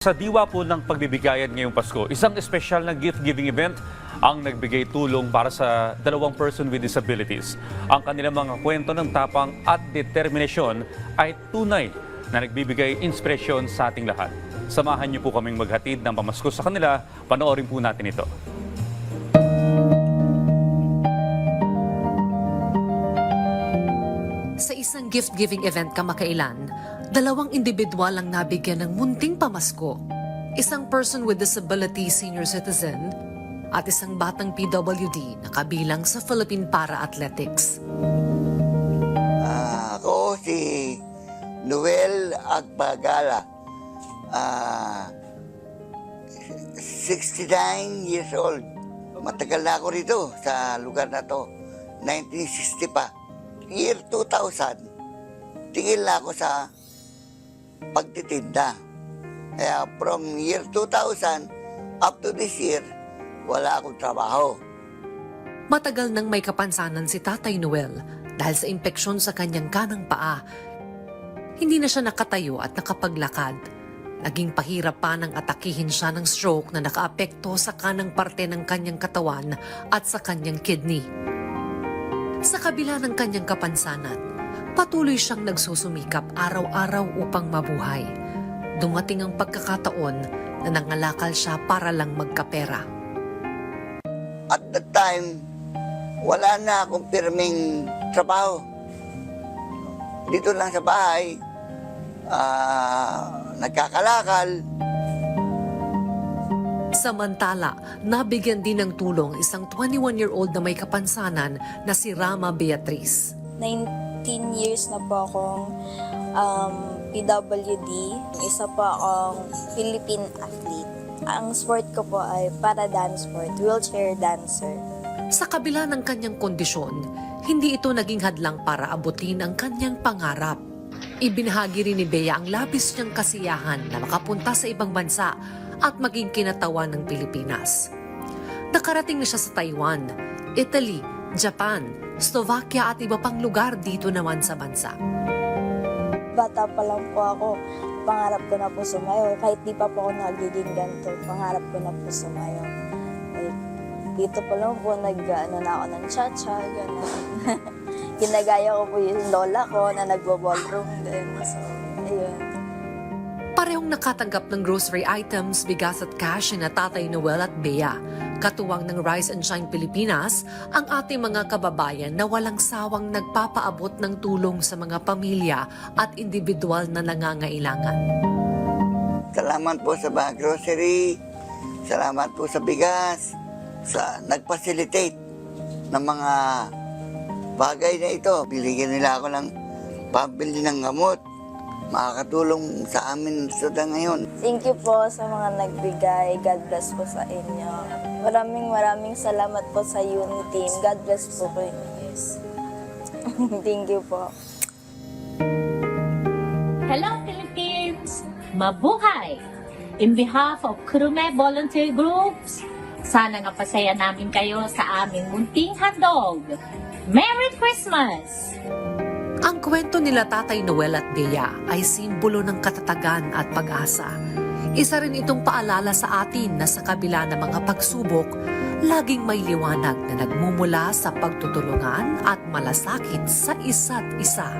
Sa diwa po ng pagbibigayan ngayong Pasko, isang espesyal na gift-giving event ang nagbigay tulong para sa 2 person with disabilities. Ang kanilang mga kwento ng tapang at determinasyon ay tunay na nagbibigay inspirasyon sa ating lahat. Samahan niyo po kaming maghatid ng pamasko sa kanila. Panoorin po natin ito. Sa isang gift-giving event kamakailan, 2 individual ang nabigyan ng munting pamasko. Isang person with disability senior citizen at isang batang PWD na kabilang sa Philippine Para-Athletics. Ako si Noel Agbagala, 69 years old. Matagal na ako rito sa lugar na to, 1960 pa. Year 2000, tigil na ako sa pagtitinda. Kaya from year 2000 up to this year, wala akong trabaho. Matagal nang may kapansanan si Tatay Noel dahil sa impeksyon sa kanyang kanang paa. Hindi na siya nakatayo at nakapaglakad. Naging pahirap pa nang atakihin siya ng stroke na nakaapekto sa kanang parte ng kanyang katawan at sa kanyang kidney. Sa kabila ng kanyang kapansanan, patuloy siyang nagsusumikap araw-araw upang mabuhay. Dumating ang pagkakataon na nangalakal siya para lang magkapera. At that time, wala na akong pirming trabaho. Dito lang sa bahay, nagkakalakal. Samantala, nabigyan din ng tulong isang 21-year-old na may kapansanan na si Rama Beatriz. 19 years na po akong PWD. Isa po akong Philippine athlete. Ang sport ko po ay para-dance sport, wheelchair dancer. Sa kabila ng kanyang kondisyon, hindi ito naging hadlang para abutin ang kanyang pangarap. Ibinahagi rin ni Bea ang labis niyang kasiyahan na makapunta sa ibang bansa at maging kinatawan ng Pilipinas. Nakarating na siya sa Taiwan, Italy, Japan, Slovakia at iba pang lugar dito naman sa bansa. Bata pa lang po ako, pangarap ko na po sumayaw. Kahit di pa po ako nagiging ganito, pangarap ko na po sumayaw. Like, dito pa lang po, na ako ng cha-cha, gano'n. Ginagaya ko po yung lola ko na nagbo-ballroom din. So, ayun. Parehong nakatanggap ng grocery items, bigas at cash na Tatay Noel at Bea. Katuwang ng Rise and Shine Pilipinas, ang ating mga kababayan na walang sawang nagpapaabot ng tulong sa mga pamilya at individual na nangangailangan. Salamat po sa mga grocery, salamat po sa bigas, sa nag-facilitate ng mga bagay na ito. Biligyan nila ako ng pambili ng gamot. Makakatulong sa amin sa ngayon. Thank you po sa mga nagbigay. God bless po sa inyo. Maraming salamat po sa Uniteam. God bless po po. Thank you po. Hello Philippines! Mabuhay! In behalf of Kurume Volunteer Groups, sana nga pasaya namin kayo sa aming munting handog. Merry Christmas! Ang kwento nila Tatay Noel at Bea ay simbolo ng katatagan at pag-asa. Isa rin itong paalala sa atin na sa kabila ng mga pagsubok, laging may liwanag na nagmumula sa pagtutulungan at malasakit sa isa't isa.